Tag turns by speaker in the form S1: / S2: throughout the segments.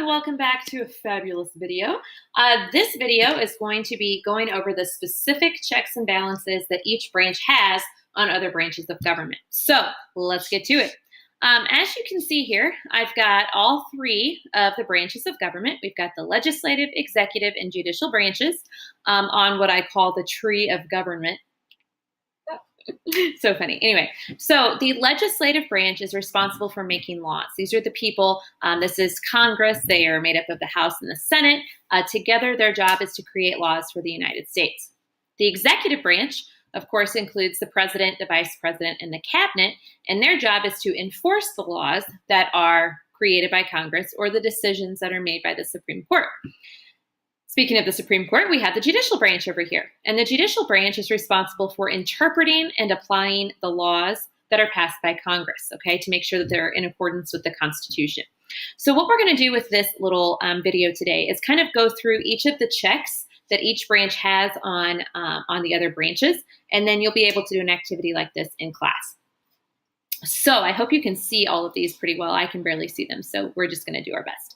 S1: and welcome back to a fabulous video. This video is going to be going over the specific checks and balances that each branch has on other branches of government. So let's get to it. As you can see here, I've got all three of the branches of government. We've got the legislative, executive, and judicial branches on what I call the tree of government. So funny. Anyway, so the legislative branch is responsible for making laws. These are the people, this is Congress. They are made up of the House and the Senate. Together, their job is to create laws for the United States. The executive branch, of course, includes the president, the vice president, and the cabinet, and their job is to enforce the laws that are created by Congress or the decisions that are made by the Supreme Court. Speaking of the Supreme Court, we have the judicial branch over here. And the judicial branch is responsible for interpreting and applying the laws that are passed by Congress, okay, to make sure that they're in accordance with the Constitution. So what we're going to do with this little video today is kind of go through each of the checks that each branch has on the other branches, and then you'll be able to do an activity like this in class. So I hope you can see all of these pretty well. I can barely see them, so we're just going to do our best.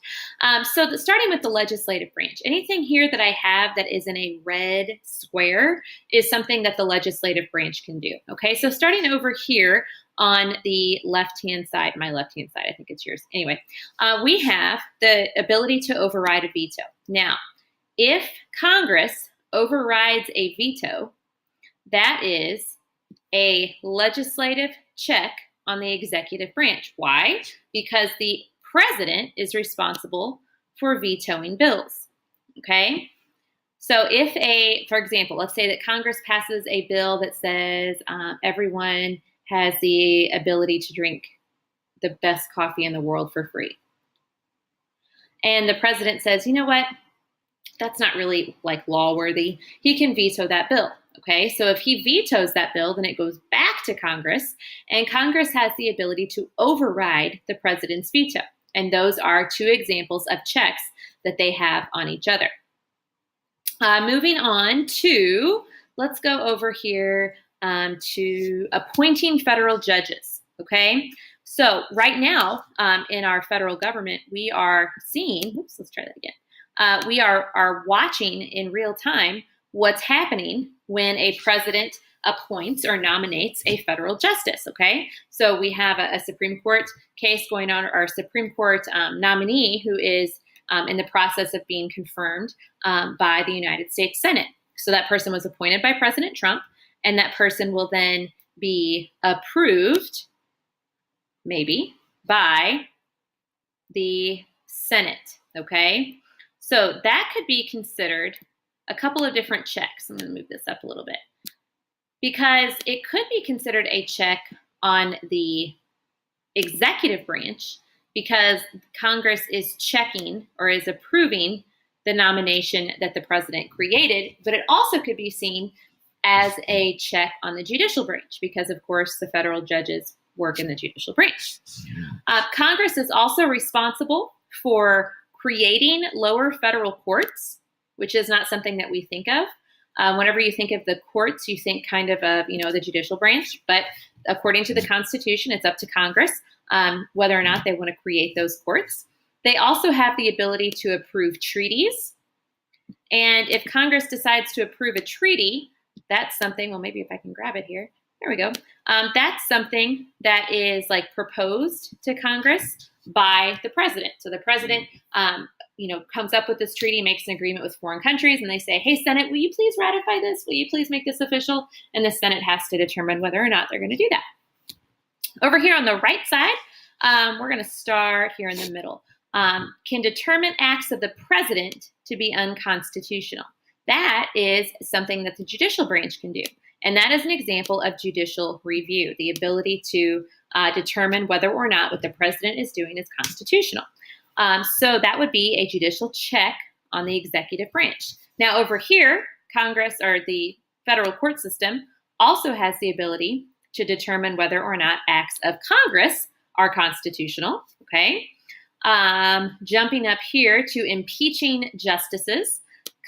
S1: Starting with the legislative branch, anything here that I have that is in a red square is something that the legislative branch can do. Okay, so starting over here on the left-hand side, my left-hand side, I think it's yours. Anyway, we have the ability to override a veto. Now, if Congress overrides a veto, that is a legislative check on the executive branch. Why? Because the president is responsible for vetoing bills, okay? So if for example, let's say that Congress passes a bill that says everyone has the ability to drink the best coffee in the world for free. And the president says, you know what? That's not really like law worthy. He can veto that bill. Okay, so if he vetoes that bill, then it goes back to Congress, and Congress has the ability to override the president's veto. And those are two examples of checks that they have on each other. Moving on to, let's go over here to appointing federal judges. Okay, so right now in our federal government, we are seeing, oops, let's try that again. We are watching in real time what's happening when a president appoints or nominates a federal justice, okay? So we have a Supreme Court case going on, or a Supreme Court nominee who is in the process of being confirmed by the United States Senate. So that person was appointed by President Trump, and that person will then be approved, maybe, by the Senate, okay? So that could be considered a couple of different checks. I'm going to move this up a little bit because it could be considered a check on the executive branch because Congress is checking or is approving the nomination that the president created, but it also could be seen as a check on the judicial branch because, of course, the federal judges work in the judicial branch. Congress is also responsible for creating lower federal courts, which is not something that we think of. Whenever you think of the courts, you think kind of the judicial branch, but according to the Constitution, it's up to Congress whether or not they want to create those courts. They also have the ability to approve treaties. And if Congress decides to approve a treaty, that's something, well, maybe if I can grab it here. There we go. That's something that is like proposed to Congress by the president. So the president, comes up with this treaty, makes an agreement with foreign countries, and they say, hey, Senate, will you please ratify this? Will you please make this official? And the Senate has to determine whether or not they're going to do that. Over here on the right side, we're going to start here in the middle. Can determine acts of the president to be unconstitutional. That is something that the judicial branch can do. And that is an example of judicial review, the ability to determine whether or not what the president is doing is constitutional. So that would be a judicial check on the executive branch. Now over here, Congress or the federal court system also has the ability to determine whether or not acts of Congress are constitutional, okay? Jumping up here to impeaching justices.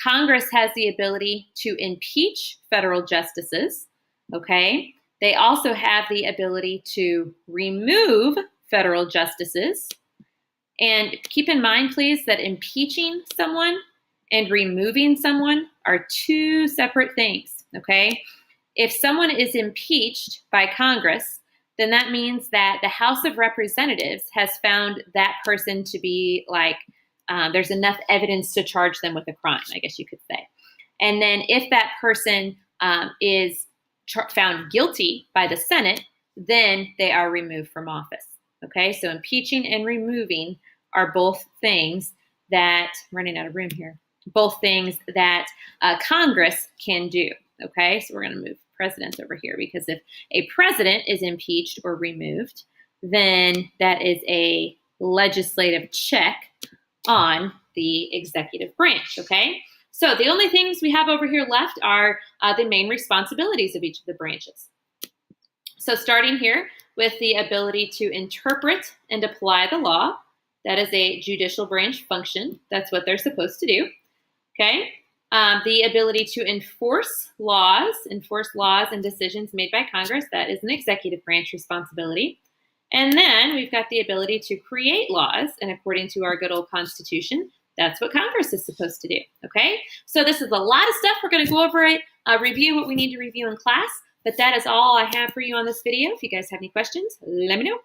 S1: Congress has the ability to impeach federal justices, okay? They also have the ability to remove federal justices And keep in mind, please, that impeaching someone and removing someone are two separate things, okay? If someone is impeached by Congress, then that means that the House of Representatives has found that person to be there's enough evidence to charge them with a crime, I guess you could say. And then if that person is found guilty by the Senate, then they are removed from office. Okay, so impeaching and removing are both things that, I'm running out of room here, both things that Congress can do. Okay, so we're going to move president over here, because if a president is impeached or removed, then that is a legislative check on the executive branch. Okay, so the only things we have over here left are the main responsibilities of each of the branches. So starting here with the ability to interpret and apply the law, that is a judicial branch function. That's what they're supposed to do. Okay. The ability to enforce laws and decisions made by Congress, that is an executive branch responsibility. And then we've got the ability to create laws, and according to our good old Constitution, that's what Congress is supposed to do, okay? So this is a lot of stuff. We're going to go over it, review what we need to review in class, but that is all I have for you on this video. If you guys have any questions, let me know.